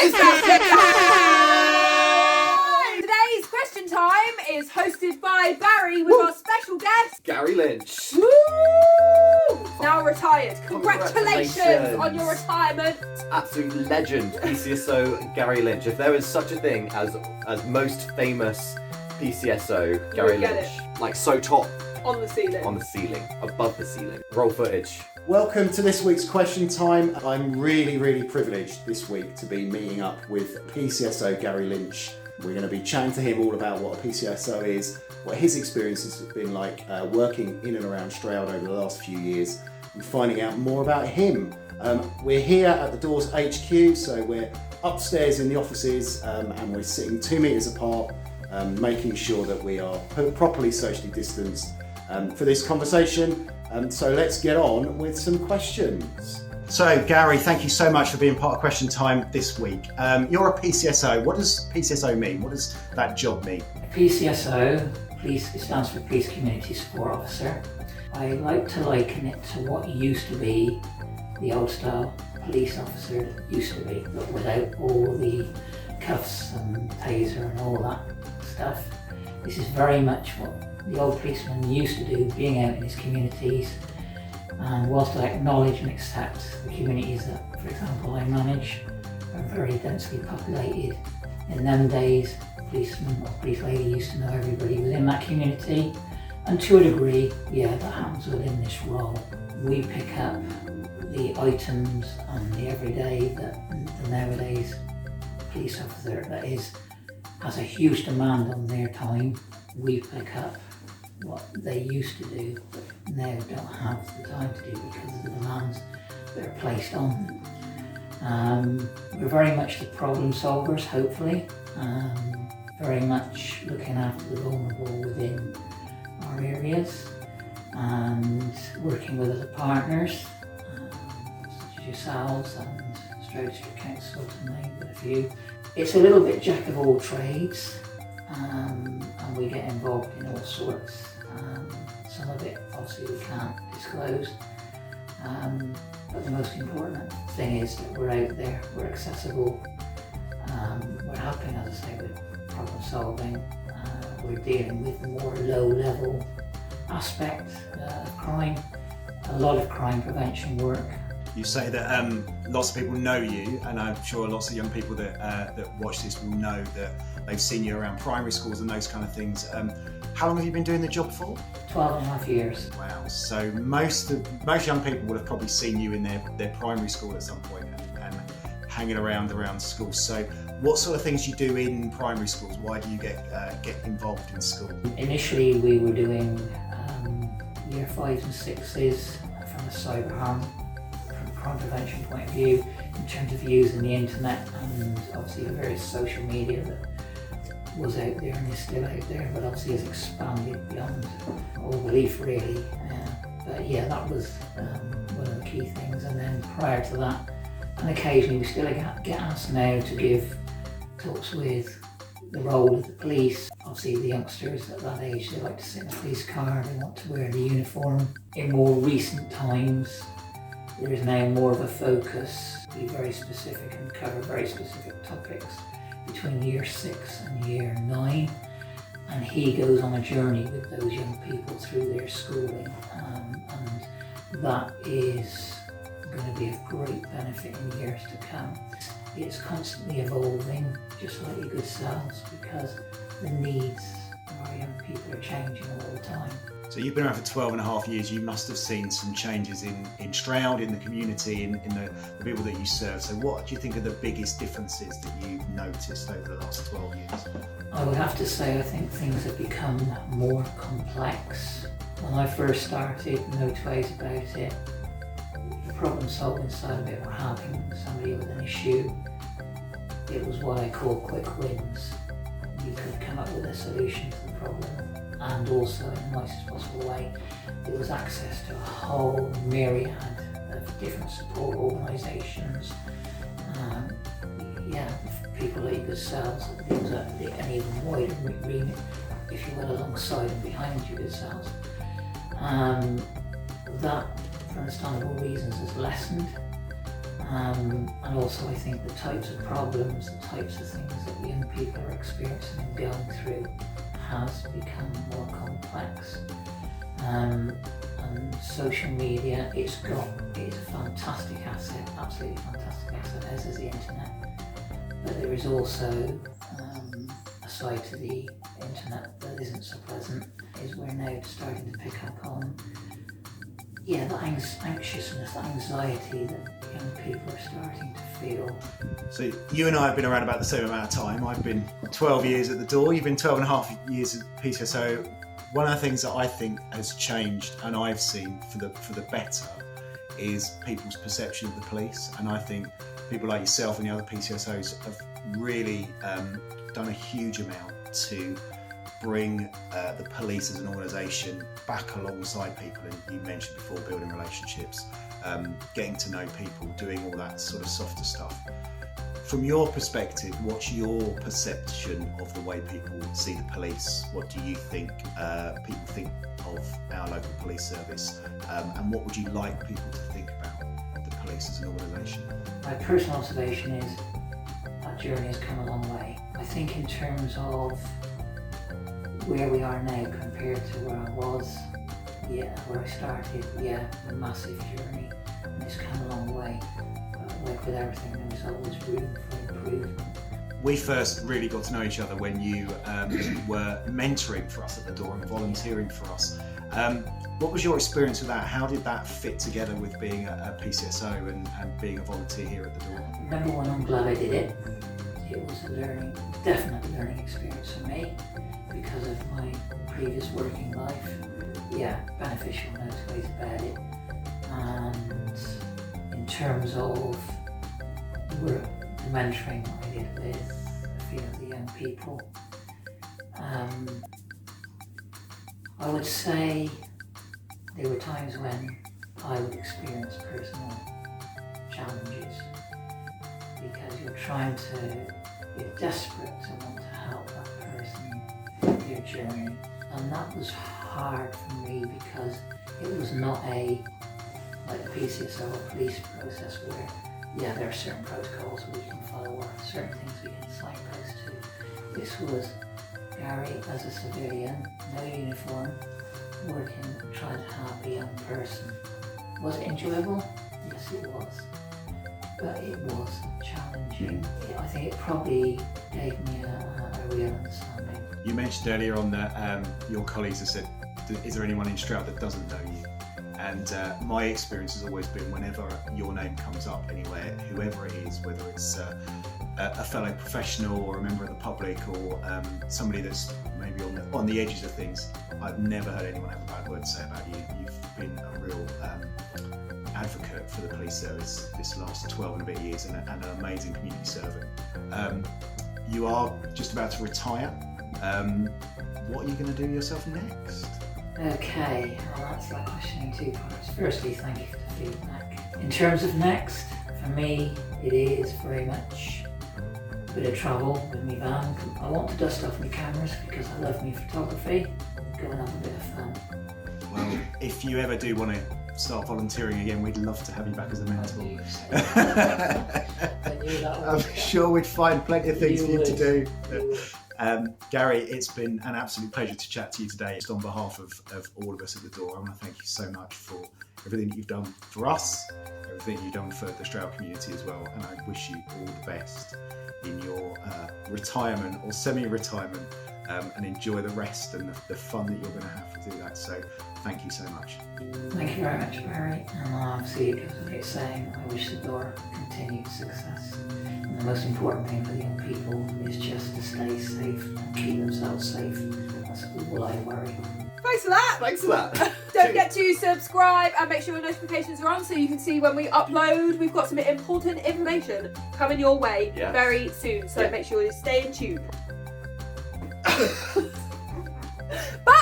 It's question time! Today's question time is hosted by Barrie with our special guest, Gary Lynch. Woo! Now retired. Congratulations on your retirement. Absolute legend, PCSO Gary Lynch. If there was such a thing as most famous PCSO Gary Lynch, like so top. On the ceiling. On the ceiling. Above the ceiling. Roll footage. Welcome to this week's question time. I'm really privileged this week to be meeting up with PCSO Gary Lynch. We're going to be chatting to him all about what a PCSO is, what his experience has been like working in and around Stroud over the last few years, and finding out more about him. We're here at the Doors HQ, so we're upstairs in the offices and we're sitting 2 meters apart, making sure that we are properly socially distanced for this conversation. So let's get on with some questions. So Gary, thank you so much for being part of Question Time this week. You're a PCSO. What does PCSO mean? What does that job mean? PCSO, it stands for Police Community Support Officer. I like to liken it to what used to be the old style police officer that used to be, but without all the cuffs and taser and all that stuff. This is very much what the old policeman used to do, being out in his communities. And whilst I acknowledge and accept the communities that, for example, I manage are very densely populated, in them days, policeman or police lady used to know everybody within that community. And to a degree, that happens within this role. We pick up the items and the everyday that the nowadays police officer has a huge demand on their time. We pick up what they used to do, but now don't have the time to do because of the demands that are placed on them. We're very much the problem solvers, hopefully, very much looking after the vulnerable within our areas and working with other partners, such as yourselves and Stroud District Council, to name but a few. It's a little bit jack of all trades, and we get involved in all sorts. Some of it obviously we can't disclose, but the most important thing is that we're out there, we're accessible, we're helping, as I say, with problem solving, we're dealing with the more low level aspect of crime, a lot of crime prevention work. You say that lots of people know you, and I'm sure lots of young people that watch this will know that they've seen you around primary schools and those kind of things. How long have you been doing the job for? 12 and a half years. Wow, so most young people would have probably seen you in their primary school at some point and hanging around school. So what sort of things you do in primary schools? Why do you get involved in school? Initially we were doing year 5s and 6s from a cyber harm, from a crime prevention point of view, in terms of using the internet and obviously the various social media that was out there and is still out there, but obviously has expanded beyond all belief really. But that was one of the key things. And then prior to that, and occasionally we still get asked now to give talks with the role of the police. Obviously the youngsters at that age, they like to sit in a police car, they want to wear the uniform. In more recent times, there is now more of a focus, be very specific and cover very specific topics between year 6 and year 9, and he goes on a journey with those young people through their schooling, and that is going to be of great benefit in years to come. It's constantly evolving, just like your good selves, because the needs of our young people are changing all the time. So you've been around for 12 and a half years, you must have seen some changes in Stroud, in the community, in the people that you serve. So what do you think are the biggest differences that you've noticed over the last 12 years? I would have to say I think things have become more complex. When I first started, no two ways about it, the problem solving side of it, or helping somebody with an issue, it was what I call quick wins. You could come up with a solution to the problem, and also in the nicest possible way, there was access to a whole myriad of different support organisations, people like yourselves. There was an even wider remit, if you will, alongside and behind you yourselves. That, for understandable reasons, has lessened. And also I think the types of problems, the types of things that young people are experiencing and going through has become more complex. And social media, it's a fantastic asset, absolutely fantastic asset, as is the internet. But there is also a side to the internet that isn't so pleasant, is we're now starting to pick up on the anxiousness, the anxiety that young people are starting to feel. So you and I have been around about the same amount of time. I've been 12 years at the door, you've been 12 and a half years at PCSO. One of the things that I think has changed, and I've seen for the better, is people's perception of the police. And I think people like yourself and the other PCSOs have really done a huge amount to bring the police as an organisation back alongside people. And you mentioned before, building relationships, getting to know people, doing all that sort of softer stuff. From your perspective, what's your perception of the way people see the police? What do you think people think of our local police service? And what would you like people to think about the police as an organisation? My personal observation is that journey has come a long way. I think in terms of where we are now compared to where I was, where I started, a massive journey, and it's come a long way. But like with everything, there was always room for improvement. We first really got to know each other when you were mentoring for us at the door and volunteering for us. What was your experience with that? How did that fit together with being a PCSO and being a volunteer here at the door? Number one, I'm glad I did it. It was a definite learning experience for me because of my previous working life. Beneficial in those ways about it. And in terms of the mentoring I did with a few of the young people, I would say there were times when I would experience personal challenges because you're desperate to want to help that person with their journey, and that was hard for me because it was not like a PCSO or police process where there are certain protocols we can follow or certain things we can signpost to. This was Gary as a civilian, no uniform, working, trying to help a young person. Was it enjoyable? Yes, it was. But it was challenging. I think it probably gave me a real understanding. You mentioned earlier on that your colleagues have said, is there anyone in Stroud that doesn't know you? And my experience has always been whenever your name comes up anywhere, whoever it is, whether it's a fellow professional or a member of the public or somebody that's maybe on the edges of things, I've never heard anyone have a bad word to say about you. You've been a real advocate for the police service this last 12 and a bit years and an amazing community servant. You are just about to retire. What are you going to do yourself next? Okay, well that's that question in two parts. Firstly, thank you for the feedback. In terms of next, for me, it is very much a bit of travel with my van. I want to dust off my cameras because I love my photography. Go and have a bit of fun. Well, if you ever do want to start volunteering again, we'd love to have you back as a mentor. I knew that I'm sure we'd find plenty of things for you to do. Gary, it's been an absolute pleasure to chat to you today. Just on behalf of all of us at the door, I want to thank you so much for everything that you've done for us, everything you've done for the Stroud community as well, and I wish you all the best in your retirement or semi-retirement, and enjoy the rest and the fun that you're going to have to do that. So thank you so much. Thank you very much, Barry, and obviously it goes without saying, I wish the door continued success. And the most important thing for the young people is just to stay safe and keep themselves safe. That's all I worry. Thanks for that. Thanks for that. Don't forget to subscribe and make sure your notifications are on so you can see when we upload. We've got some important information coming your way very soon, so make sure you stay in tune. Bye.